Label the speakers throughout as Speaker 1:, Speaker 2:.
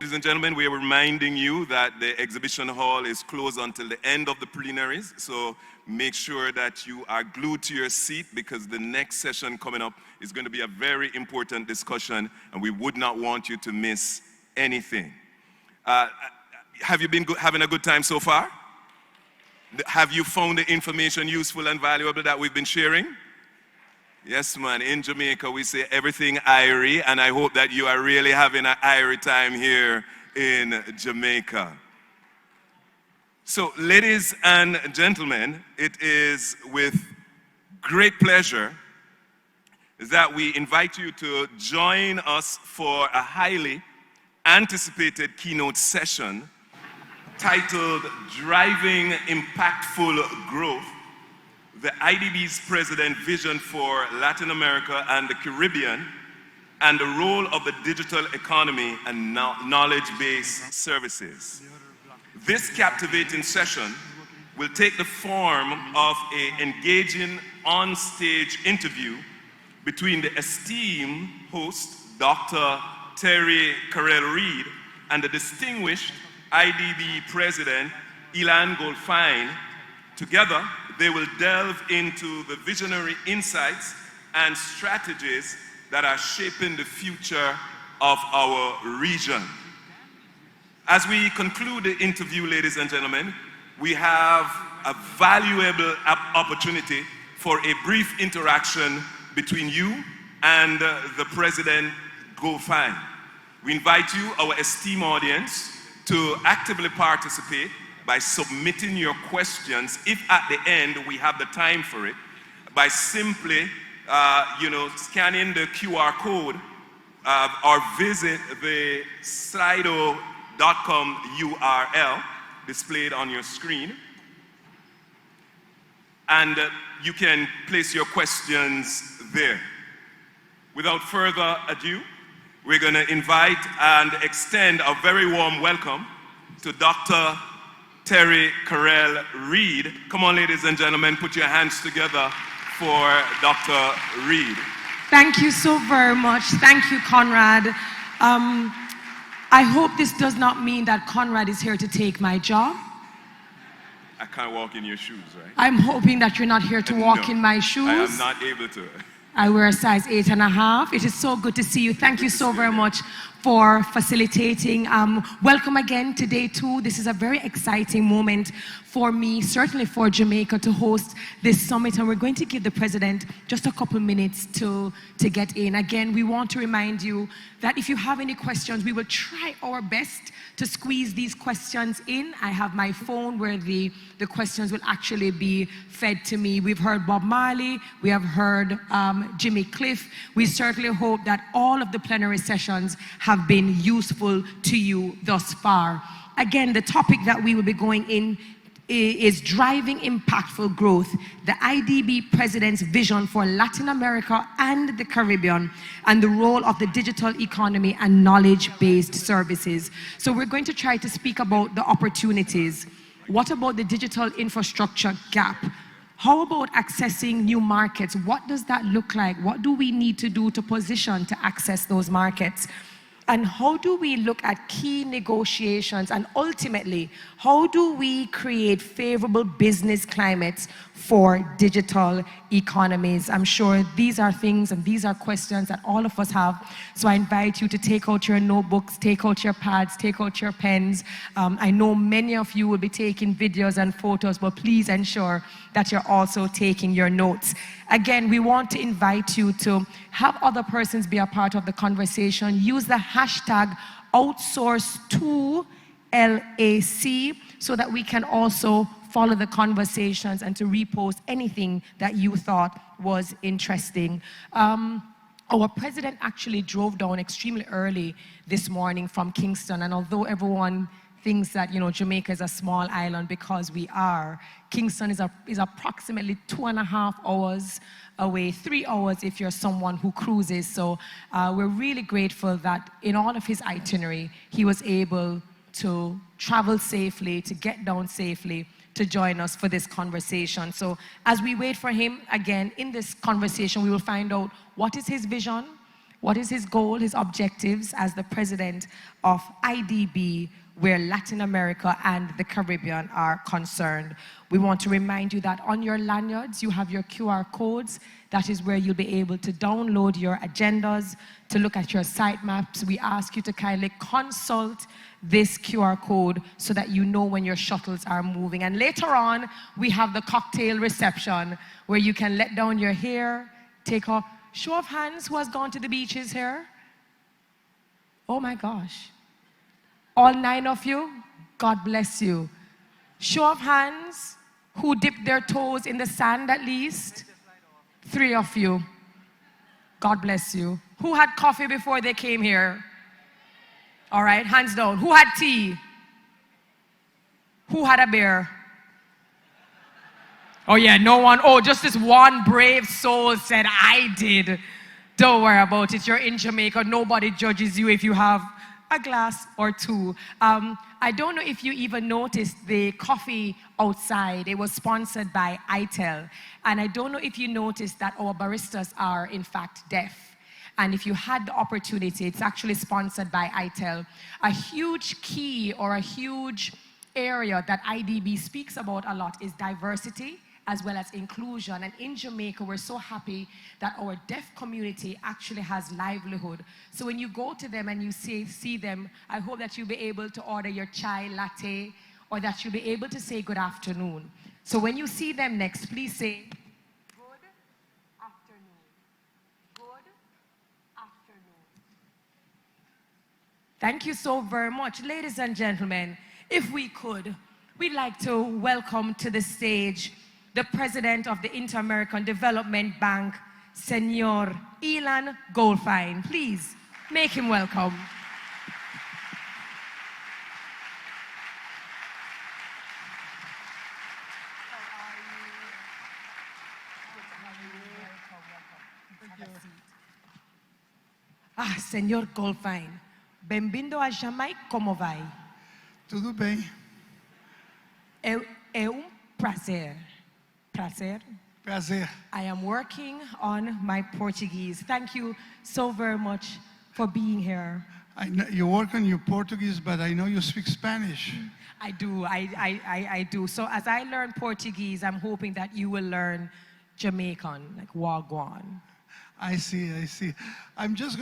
Speaker 1: ladies and gentlemen, we are reminding you that the exhibition hall is closed until the end of the plenaries, so make sure that you are glued to your seat because the next session coming up is going to be a very important discussion and we would not want you to miss anything. Have you been having a good time so far? Have you found the information useful and valuable that we've been sharing? Yes, man. In Jamaica, we say everything Irie, and I hope that you are really having an Irie time here in Jamaica. So, ladies and gentlemen, it is with great pleasure that we invite you to join us for a highly anticipated keynote session titled Driving Impactful Growth, the IDB's President Vision for Latin America and the Caribbean, and the role of the digital economy and knowledge-based services. This captivating session will take the form of an engaging on-stage interview between the esteemed host, Dr. Terry Carrell-Reed, and the distinguished IDB President, Goldfajn. Together, they will delve into the visionary insights and strategies that are shaping the future of our region. As we conclude the interview, ladies and gentlemen, we have a valuable opportunity for a brief interaction between you and the President Goldfajn. We invite you, our esteemed audience, to actively participate by submitting your questions, if at the end we have the time for it, by simply scanning the QR code or visit the slido.com URL displayed on your screen. And you can place your questions there. Without further ado, we're going to invite and extend a very warm welcome to Dr. Terry Carrell-Reed. Come on, ladies and gentlemen, put your hands together for Dr. Reed.
Speaker 2: Thank you so very much. Thank you, Conrad. I hope this does not mean that Conrad is here to take my job.
Speaker 1: I can't walk in your shoes, right?
Speaker 2: I'm hoping that you're not here to walk in my shoes.
Speaker 1: I am not able to.
Speaker 2: I wear a size 8.5. It is so good to see you. Thank you so very much for facilitating. Welcome again to day 2. This is a very exciting moment for me, certainly for Jamaica, to host this summit. And we're going to give the president just a couple minutes to get in. Again, we want to remind you that if you have any questions, we will try our best to squeeze these questions in. I have my phone where the questions will actually be fed to me. We've heard Bob Marley, we have heard Jimmy Cliff. We certainly hope that all of the plenary sessions have been useful to you thus far. Again, the topic that we will be going in is driving impactful growth, the IDB President's vision for Latin America and the Caribbean, and the role of the digital economy and knowledge-based services. So we're going to try to speak about the opportunities. What about the digital infrastructure gap? How about accessing new markets? What does that look like? What do we need to do to position to access those markets? And how do we look at key negotiations, and ultimately, how do we create favorable business climates for digital economies? I'm sure these are things and these are questions that all of us have. So I invite you to take out your notebooks, take out your pads, take out your pens. I know many of you will be taking videos and photos, but please ensure that you're also taking your notes. Again, we want to invite you to have other persons be a part of the conversation. Use the hashtag #outsource2LAC so that we can also follow the conversations and to repost anything that you thought was interesting. Our president actually drove down extremely early this morning from Kingston, and although everyone thinks that, you know, Jamaica is a small island, because we are, Kingston is approximately 2.5 hours away, 3 hours if you're someone who cruises. So we're really grateful that in all of his itinerary, he was able to travel safely, to get down safely, to join us for this conversation. So as we wait for him, again, in this conversation, we will find out what is his vision, What is his goal, his objectives as the president of IDB, where Latin America and the Caribbean are concerned. We want to remind you that on your lanyards, you have your QR codes. That is where you'll be able to download your agendas, to look at your site maps. We ask you to kindly consult this QR code so that you know when your shuttles are moving. And later on, we have the cocktail reception where you can let down your hair, take off. Show of hands, who has gone to the beaches here? Oh my gosh. All 9 of you, God bless you. Show of hands, who dipped their toes in the sand at least? 3 of you. God bless you. Who had coffee before they came here? All right, hands down. Who had tea? Who had a beer? Oh yeah, no one. Oh, just this one brave soul said, I did. Don't worry about it. You're in Jamaica. Nobody judges you if you have a glass or 2. I don't know if you even noticed the coffee outside. It was sponsored by ITEL. And I don't know if you noticed that our baristas are, in fact, deaf. And if you had the opportunity, it's actually sponsored by ITEL. A huge key or a huge area that IDB speaks about a lot is diversity as well as inclusion. And in Jamaica, we're so happy that our deaf community actually has livelihood. So when you go to them and you see them, I hope that you'll be able to order your chai latte or that you'll be able to say good afternoon. So when you see them next, please say, good afternoon. Good afternoon. Thank you so very much. Ladies and gentlemen, if we could, we'd like to welcome to the stage the President of the Inter-American Development Bank, Senor Elan Goldfajn. Please make him welcome. Senor Goldfajn, bem-vindo a Jamaica, como vai?
Speaker 3: Tudo bem.
Speaker 2: É prazer.
Speaker 3: Prazer.
Speaker 2: I am working on my Portuguese. Thank you so very much for being here.
Speaker 3: I know you work on your Portuguese, but I know you speak Spanish.
Speaker 2: I do, I do. So as I learn Portuguese, I'm hoping that you will learn Jamaican, like Wagwan.
Speaker 3: I see. I'm just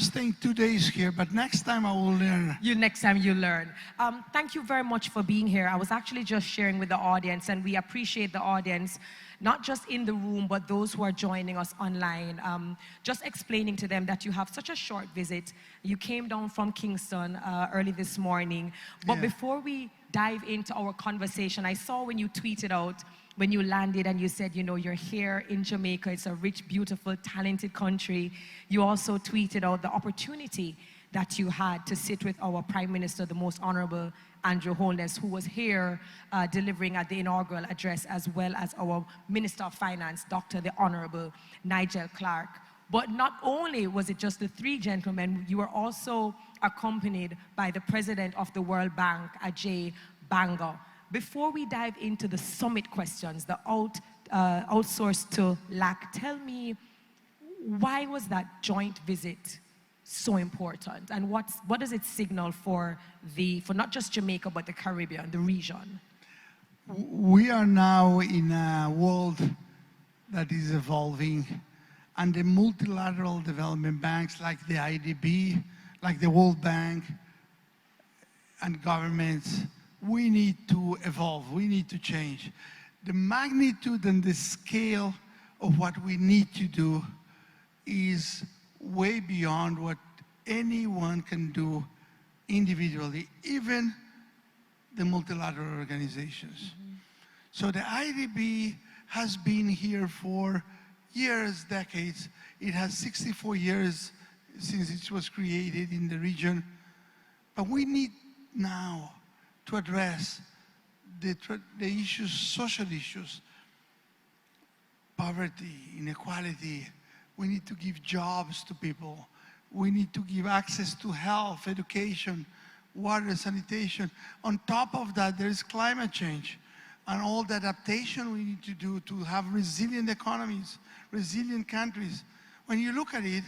Speaker 3: staying 2 days here, but next time I will learn.
Speaker 2: Next time you learn. Thank you very much for being here. I was actually just sharing with the audience, and we appreciate the audience, not just in the room, but those who are joining us online. Just explaining to them that you have such a short visit. You came down from Kingston early this morning. But before we dive into our conversation, I saw when you tweeted out when you landed and you said, you know, you're here in Jamaica. It's a rich, beautiful, talented country. You also tweeted out the opportunity that you had to sit with our Prime Minister, the Most Honorable Andrew Holness, who was here delivering at the inaugural address, as well as our Minister of Finance, Dr. the Honorable Nigel Clark. But not only was it just the 3 gentlemen, you were also accompanied by the President of the World Bank, Ajay Banga. Before we dive into the summit questions, the outsourced to LAC, tell me, why was that joint visit so important? And what does it signal for not just Jamaica, but the Caribbean, the region?
Speaker 3: We are now in a world that is evolving, and the multilateral development banks like the IDB, like the World Bank, and governments, we need to evolve, we need to change. The magnitude and the scale of what we need to do is way beyond what anyone can do individually, even the multilateral organizations. So the IDB has been here for years, decades. It has 64 years since it was created in the region. But we need now to address the issues, social issues, poverty, inequality. We need to give jobs to people. We need to give access to health, education, water, sanitation. On top of that, there is climate change and all the adaptation we need to do to have resilient economies, resilient countries. When you look at it,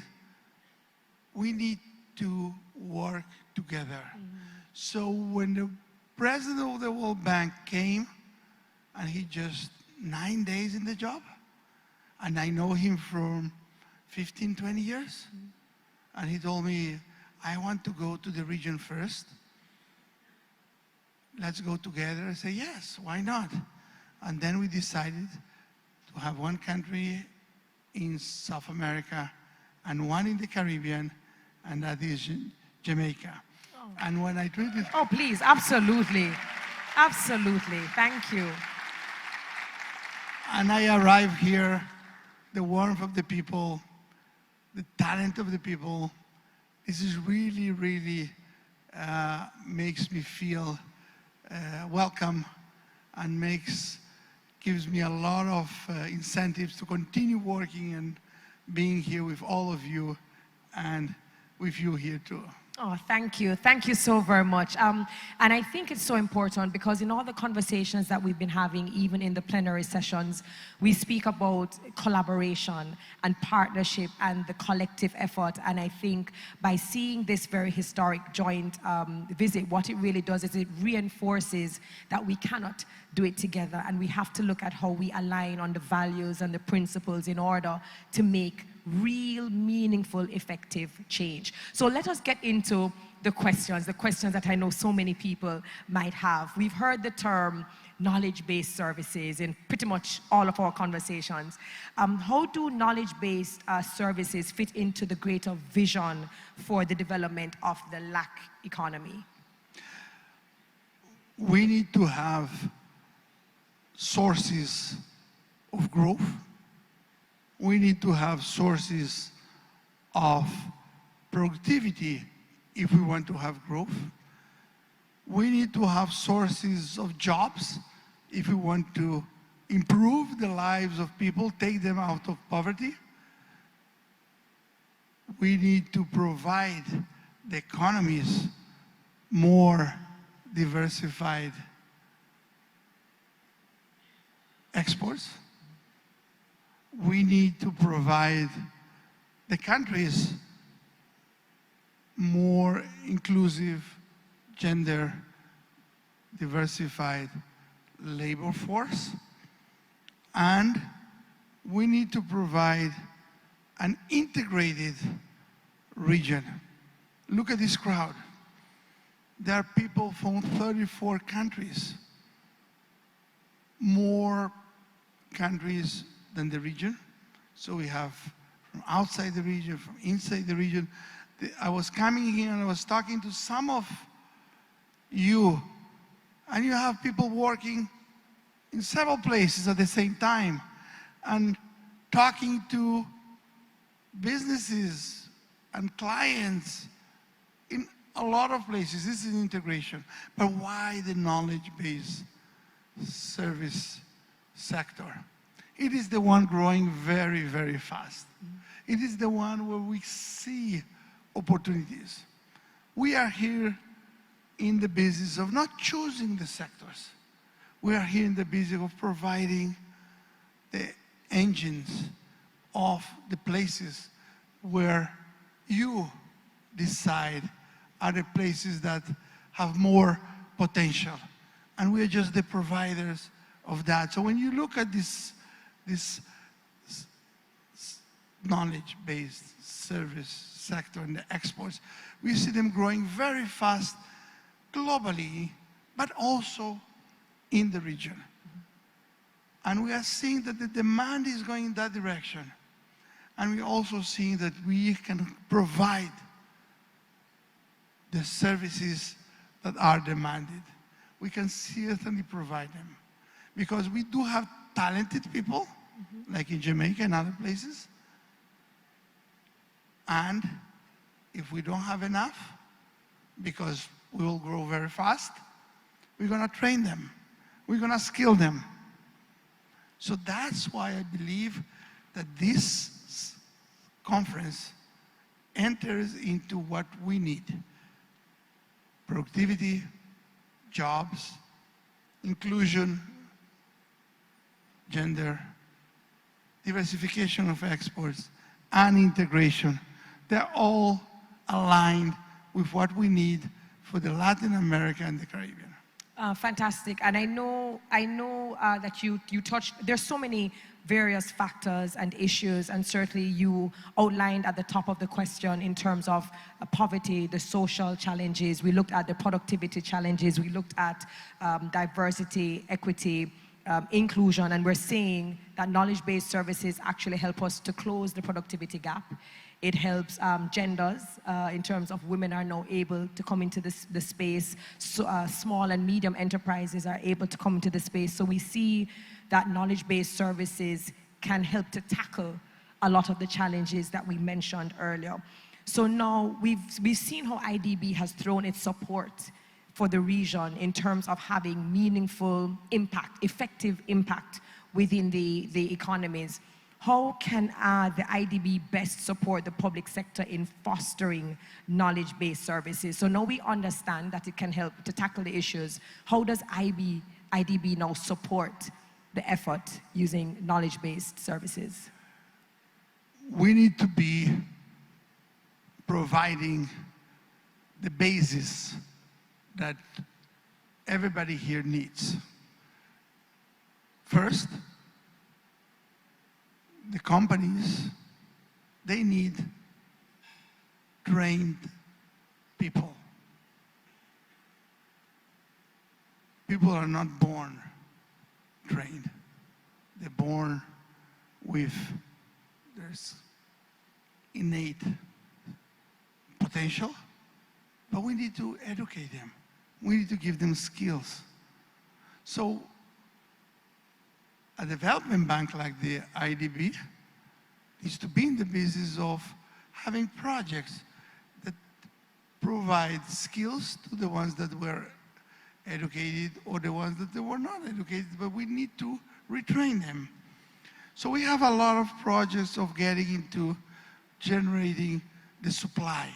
Speaker 3: we need to work together. So when the president of the World Bank came, and he just 9 days in the job, and I know him from 15, 20 years, and he told me, I want to go to the region first. Let's go together. I say, yes, why not? And then we decided to have one country in South America and one in the Caribbean, and that is Jamaica. Oh. And when I treated...
Speaker 2: Oh, please, absolutely. Absolutely, thank you.
Speaker 3: And I arrived here, the warmth of the people, the talent of the people, this is really, really makes me feel welcome and gives me a lot of incentives to continue working and being here with all of you and with you here too.
Speaker 2: Oh, thank you. Thank you so very much. And I think it's so important because in all the conversations that we've been having, even in the plenary sessions, we speak about collaboration and partnership and the collective effort. And I think by seeing this very historic joint visit, what it really does is it reinforces that we cannot do it together. And we have to look at how we align on the values and the principles in order to make real, meaningful, effective change. So let us get into the questions that I know so many people might have. We've heard the term knowledge-based services in pretty much all of our conversations. How do knowledge-based services fit into the greater vision for the development of the LAC economy?
Speaker 3: We need to have sources of growth. We need to have sources of productivity if we want to have growth. We need to have sources of jobs if we want to improve the lives of people, take them out of poverty. We need to provide the economies more diversified exports. We need to provide the countries more inclusive, gender diversified labor force. And we need to provide an integrated region. Look at this crowd. There are people from 34 countries, more countries than the region. So we have from outside the region, from inside the region. I was coming here and I was talking to some of you, and you have people working in several places at the same time and talking to businesses and clients in a lot of places. This is integration. But why the knowledge-based service sector? It is the one growing very, very fast. It is the one where we see opportunities. We are here in the business of not choosing the sectors. We are here in the business of providing the engines of the places where you decide are the places that have more potential. And we are just the providers of that. So when you look at this knowledge-based service sector and the exports, we see them growing very fast globally, but also in the region. And we are seeing that the demand is going in that direction. And we're also seeing that we can provide the services that are demanded. We can certainly provide them. Because we do have talented people, like in Jamaica and other places. And if we don't have enough, because we will grow very fast, we're going to train them. We're going to skill them. So that's why I believe that this conference enters into what we need. Productivity, jobs, inclusion, gender, diversification of exports, and integration. They're all aligned with what we need for the Latin America and the Caribbean.
Speaker 2: Fantastic. And I know that you touched, there's so many various factors and issues, and certainly you outlined at the top of the question in terms of poverty, the social challenges. We looked at the productivity challenges. We looked at diversity, equity, inclusion, and we're seeing that knowledge-based services actually help us to close the productivity gap. It helps genders in terms of women are now able to come into the space. So, small and medium enterprises are able to come into the space. So we see that knowledge-based services can help to tackle a lot of the challenges that we mentioned earlier. So now we've seen how IDB has thrown its support for the region in terms of having meaningful impact, effective impact within the economies. How can the IDB best support the public sector in fostering knowledge-based services? So now we understand that it can help to tackle the issues. How does IDB now support the effort using knowledge-based services?
Speaker 3: We need to be providing the basis that everybody here needs. First, the companies, they need trained people. People are not born trained. They're born with there's innate potential, but we need to educate them. We need to give them skills. So a development bank like the IDB needs to be in the business of having projects that provide skills to the ones that were educated or the ones that they were not educated, but we need to retrain them. So we have a lot of projects of getting into generating the supply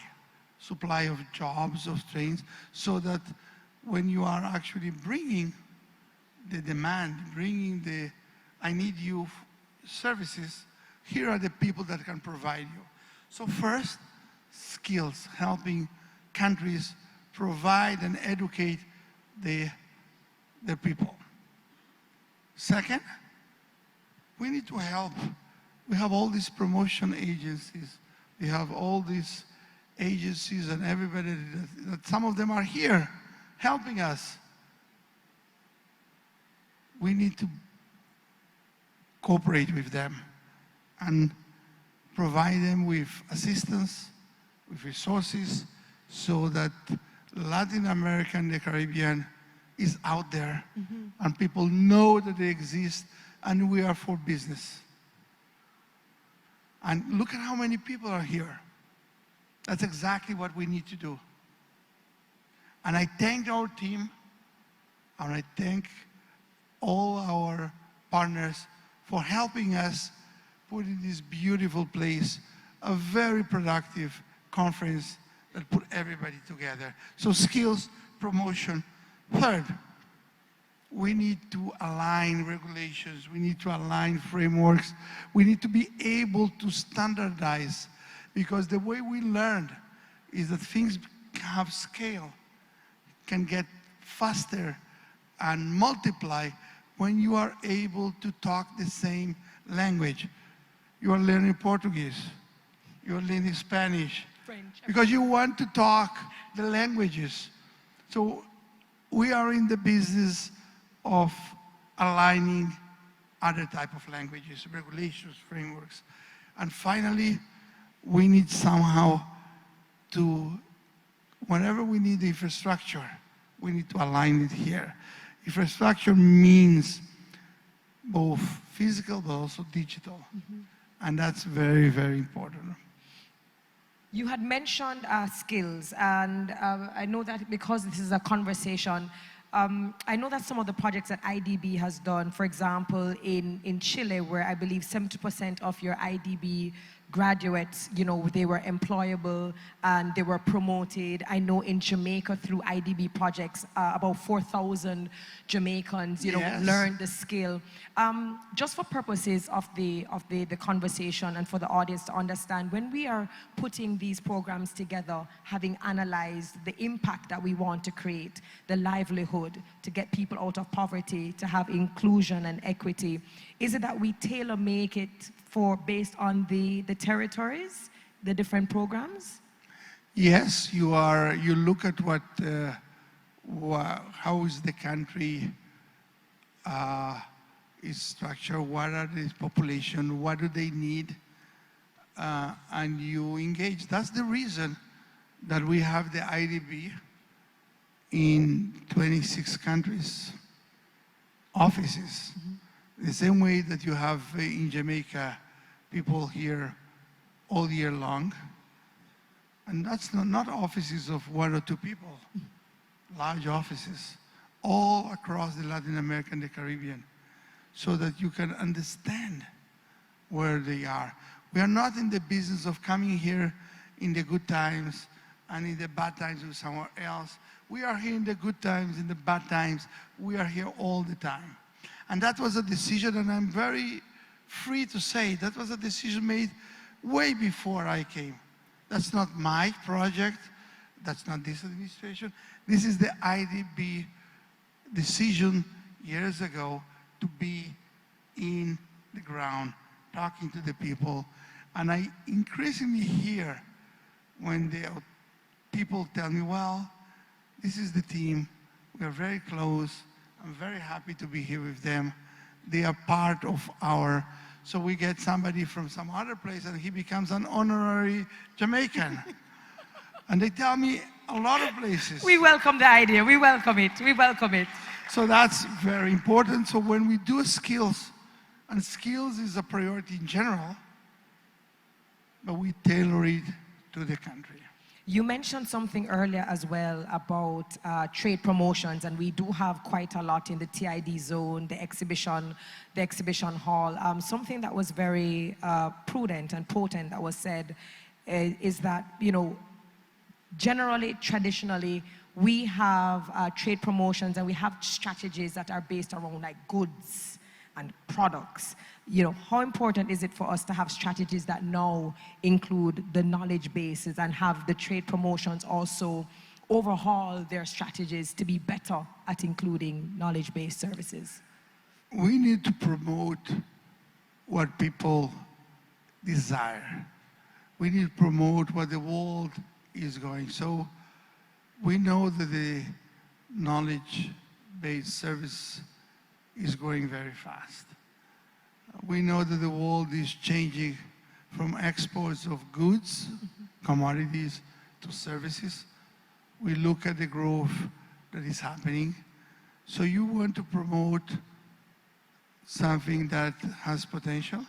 Speaker 3: of jobs, of trains, so that when you are actually bringing the demand, bringing the I need you services, here are the people that can provide you. So first, skills, helping countries provide and educate their people. Second, we need to help. We have all these promotion agencies. We have all these agencies and everybody, that some of them are here helping us. We need to cooperate with them and provide them with assistance, with resources, so that Latin America and the Caribbean is out there, and people know that they exist, and we are for business. And look at how many people are here. That's exactly what we need to do. And I thank our team, and I thank all our partners for helping us put in this beautiful place a very productive conference that put everybody together. So skills, promotion. Third, we need to align regulations. We need to align frameworks. We need to be able to standardize, because the way we learned is that things have scale, can get faster and multiply when you are able to talk the same language. You are learning Portuguese, you are learning Spanish,
Speaker 2: French,
Speaker 3: because you want to talk the languages. So we are in the business of aligning other type of languages, regulations, frameworks. And finally, we need somehow to, whenever we need infrastructure, we need to align it here. Infrastructure means both physical but also digital. And that's very, very important.
Speaker 2: You had mentioned skills, and I know that because this is a conversation, I know that some of the projects that IDB has done, for example, in Chile, where I believe 70% of your IDB graduates, you know, they were employable and they were promoted. I know in Jamaica through IDB projects, about 4,000 Jamaicans, you know,
Speaker 3: Yes.
Speaker 2: learned the skill. Just for purposes of the conversation and for the audience to understand, when we are putting these programs together, having analyzed the impact that we want to create, the livelihood, to get people out of poverty, to have inclusion and equity, is it that we tailor make it based on the territories, the different programs?
Speaker 3: Yes, you look at how is the country is structured, what are the population, what do they need, and you engage. That's the reason that we have the IDB in 26 countries, offices. The same way that you have in Jamaica people here all year long. And that's not offices of 1 or 2 people, large offices, all across the Latin America and the Caribbean, so that you can understand where they are. We are not in the business of coming here in the good times and in the bad times with somewhere else. We are here in the good times, in the bad times. We are here all the time. And that was a decision, and I'm very free to say, that was a decision made way before I came. That's not my project. That's not this administration. This is the IDB decision years ago to be in the ground, talking to the people. And I increasingly hear when the people tell me, well, this is the team. We are very close. I'm very happy to be here with them. They are part of our, so we get somebody from some other place and he becomes an honorary Jamaican. And they tell me a lot of places.
Speaker 2: We welcome the idea. We welcome it. We welcome it.
Speaker 3: So that's very important. So when we do skills, and skills is a priority in general, but we tailor it to the country.
Speaker 2: You mentioned something earlier as well about trade promotions, and we do have quite a lot in the TID zone, the exhibition hall. Something that was very prudent and potent that was said is that, you know, generally, traditionally, we have trade promotions and we have strategies that are based around like goods and products. You know, how important is it for us to have strategies that now include the knowledge bases and have the trade promotions also overhaul their strategies to be better at including knowledge-based services?
Speaker 3: We need to promote what people desire. We need to promote what the world is going. So we know that the knowledge-based service is growing very fast. We know that the world is changing from exports of goods, commodities, to services. We look at the growth that is happening. So you want to promote something that has potential.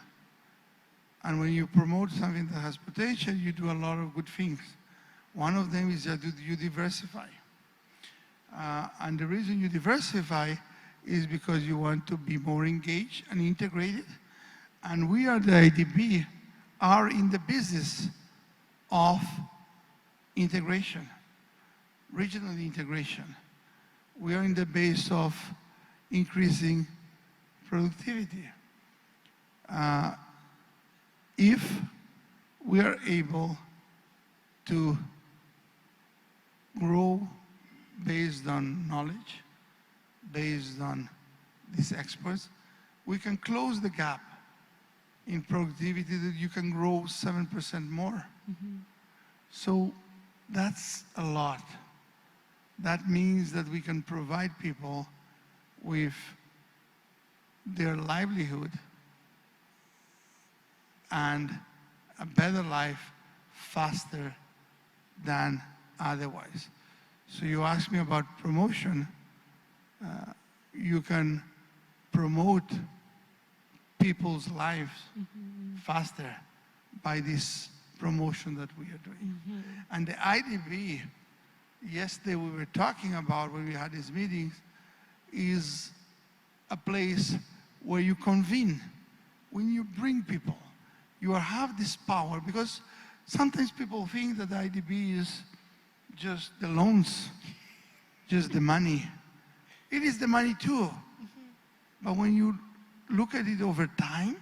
Speaker 3: And when you promote something that has potential, you do a lot of good things. One of them is that you diversify. And the reason you diversify is because you want to be more engaged and integrated. And we are the IDB, are in the business of integration, regional integration. We are in the base of increasing productivity. If we are able to grow based on knowledge, based on these experts, we can close the gap in productivity that you can grow 7% more. So that's a lot. That means that we can provide people with their livelihood and a better life faster than otherwise. So you asked me about promotion. You can promote people's lives faster by this promotion that we are doing. And the IDB, yesterday we were talking about when we had these meetings, is a place where you convene. When you bring people, you have this power, because sometimes people think that the IDB is just the loans, just the money. It is the money too. But when you look at it over time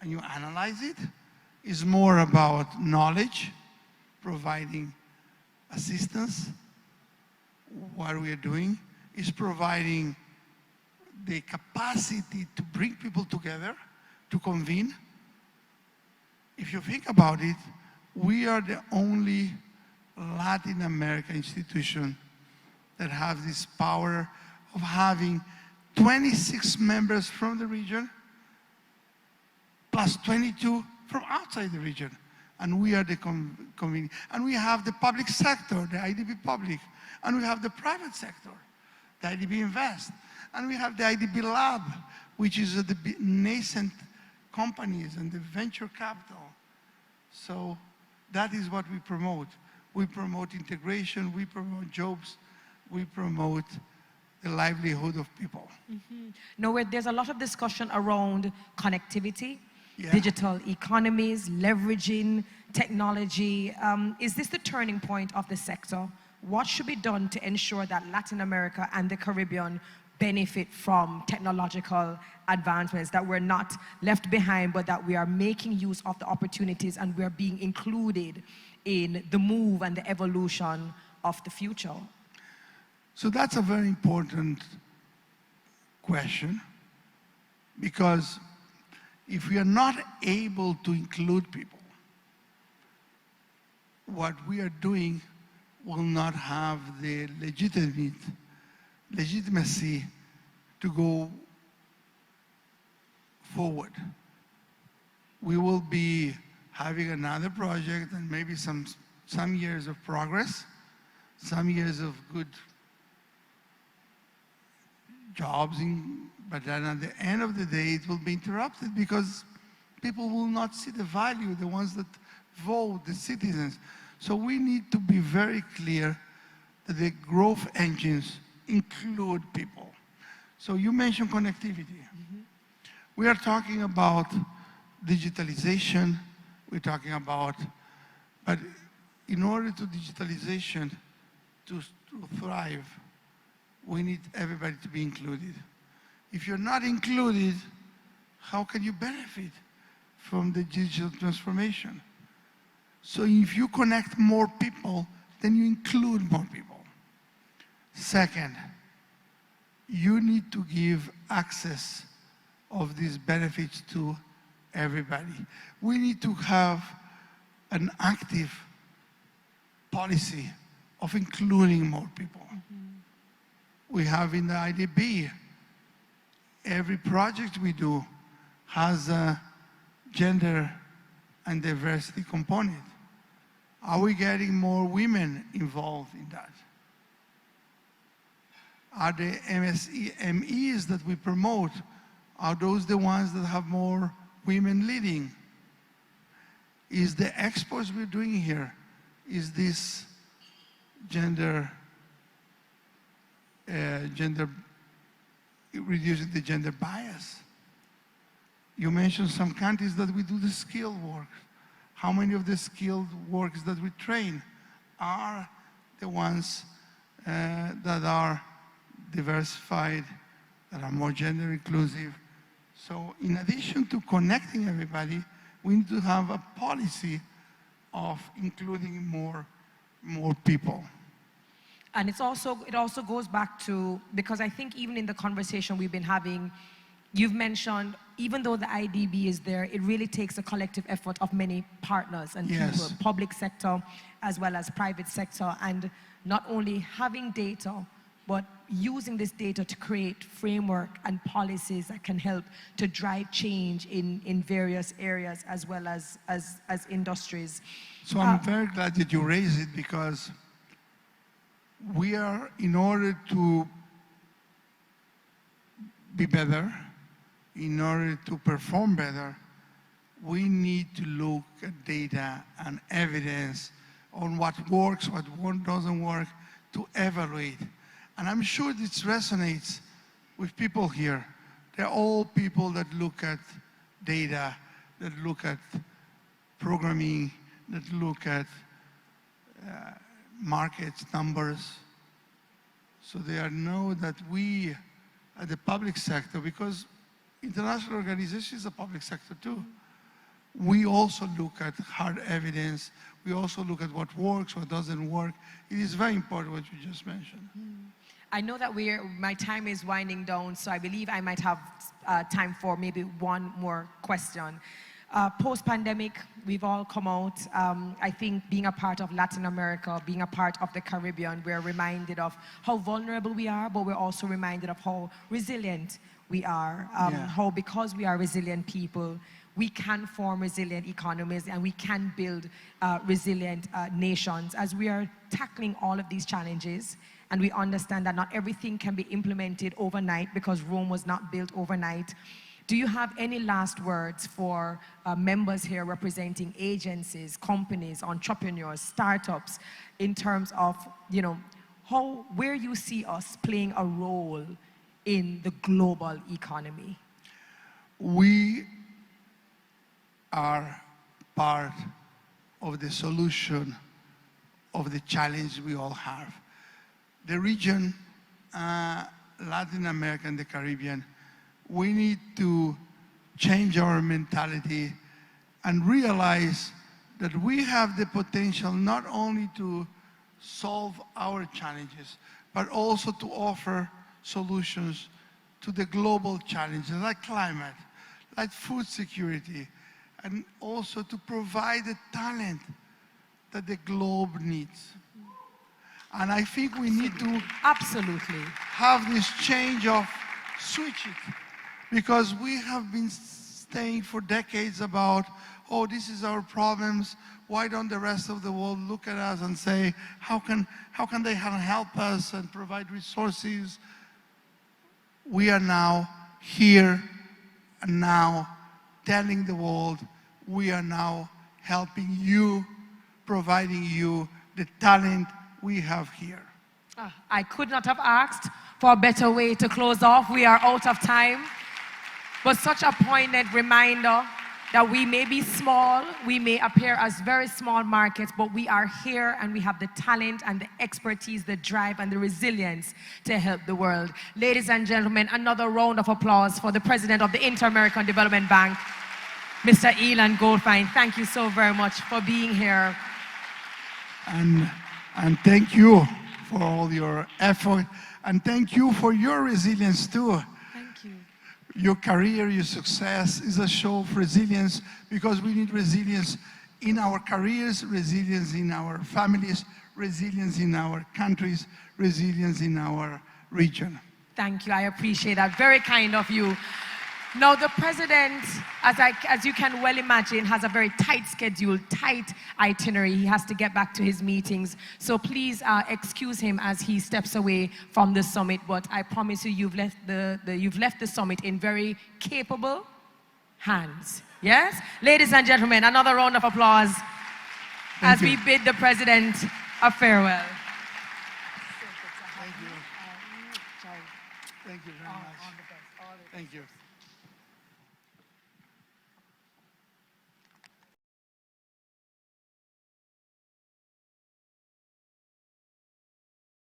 Speaker 3: and you analyze it, it's more about knowledge, providing assistance, what we are doing, is providing the capacity to bring people together, to convene. If you think about it, we are the only Latin American institution that have this power of having 26 members from the region, plus 22 from outside the region. And we are the convening. And we have the public sector, the IDB public, and we have the private sector, the IDB Invest. And we have the IDB Lab, which is the nascent companies and the venture capital. So that is what we promote. We promote integration, we promote jobs, we promote the livelihood of people.
Speaker 2: No, there's a lot of discussion around connectivity,
Speaker 3: Yeah.
Speaker 2: digital economies, leveraging technology. Is this the turning point of the sector? What should be done to ensure that Latin America and the Caribbean benefit from technological advancements, that we're not left behind, but that we are making use of the opportunities and we're being included in the move and the evolution of the future?
Speaker 3: So that's a very important question, because if we are not able to include people, what we are doing will not have the legitimacy to go forward. We will be having another project and maybe some years of progress, some years of good jobs, but then at the end of the day, it will be interrupted because people will not see the value, the ones that vote, the citizens. So we need to be very clear that the growth engines include people. So you mentioned connectivity. We are talking about digitalization, we're talking about, but in order to digitalization to thrive, we need everybody to be included. If you're not included, how can you benefit from the digital transformation? So if you connect more people, then you include more people. Second, you need to give access of these benefits to everybody. We need to have an active policy of including more people. We have in the IDB, every project we do has a gender and diversity component. Are we getting more women involved in that? Are the MEs that we promote, are those the ones that have more women leading? Is the expos we're doing here, is this reducing the gender bias? You mentioned some countries that we do the skilled work. How many of the skilled workers that we train are the ones that are diversified, that are more gender inclusive? So in addition to connecting everybody, we need to have a policy of including more people.
Speaker 2: And it also goes back to, because I think even in the conversation we've been having, you've mentioned, even though the IDB is there, it really takes a collective effort of many partners and
Speaker 3: Yes.
Speaker 2: people, public sector as well as private sector, and not only having data, but using this data to create framework and policies that can help to drive change in various areas as well as industries.
Speaker 3: So I'm very glad that you raised it, because we are, in order to be better, in order to perform better, we need to look at data and evidence on what works, what doesn't work, to evaluate. And I'm sure this resonates with people here. They're all people that look at data, that look at programming, that look at markets, numbers. So they know that we, at the public sector, because international organizations are public sector too, we also look at hard evidence. We also look at what works, what doesn't work. It is very important what you just mentioned.
Speaker 2: I know that my time is winding down, so I believe I might have time for maybe one more question. Post-pandemic, we've all come out. I think being a part of Latin America, being a part of the Caribbean, we're reminded of how vulnerable we are, but we're also reminded of how resilient we are. How, because we are resilient people, we can form resilient economies and we can build resilient nations. As we are tackling all of these challenges, and we understand that not everything can be implemented overnight because Rome was not built overnight. Do you have any last words for members here representing agencies, companies, entrepreneurs, startups, in terms of, you know, where you see us playing a role in the global economy?
Speaker 3: We are part of the solution of the challenge we all have. The region, Latin America and the Caribbean, we need to change our mentality and realize that we have the potential not only to solve our challenges, but also to offer solutions to the global challenges like climate, like food security, and also to provide the talent that the globe needs. And I think we need to have this change of switch it, because we have been saying for decades about, oh, this is our problems. Why don't the rest of the world look at us and say, how can they help us and provide resources? We are now here and now telling the world, we are now helping you, providing you the talent we have here.
Speaker 2: I could not have asked for a better way to close off. We are out of time. But such a poignant reminder that we may be small, we may appear as very small markets, but we are here and we have the talent and the expertise, the drive and the resilience to help the world. Ladies and gentlemen, another round of applause for the President of the Inter-American Development Bank, Mr. Elon Goldfajn. Thank you so very much for being here.
Speaker 3: And thank you for all your effort, and thank you for your resilience too.
Speaker 2: Thank you.
Speaker 3: Your career, your success is a show of resilience, because we need resilience in our careers, resilience in our families, resilience in our countries, resilience in our region.
Speaker 2: Thank you, I appreciate that. Very kind of you. Now, the President, as you can well imagine, has a very tight schedule, tight itinerary. He has to get back to his meetings. So please excuse him as he steps away from the summit. But I promise you, you've left the summit in very capable hands. Yes? Ladies and gentlemen, another round of applause as we bid the President a farewell.
Speaker 3: Thank you. Thank you very much. Thank you.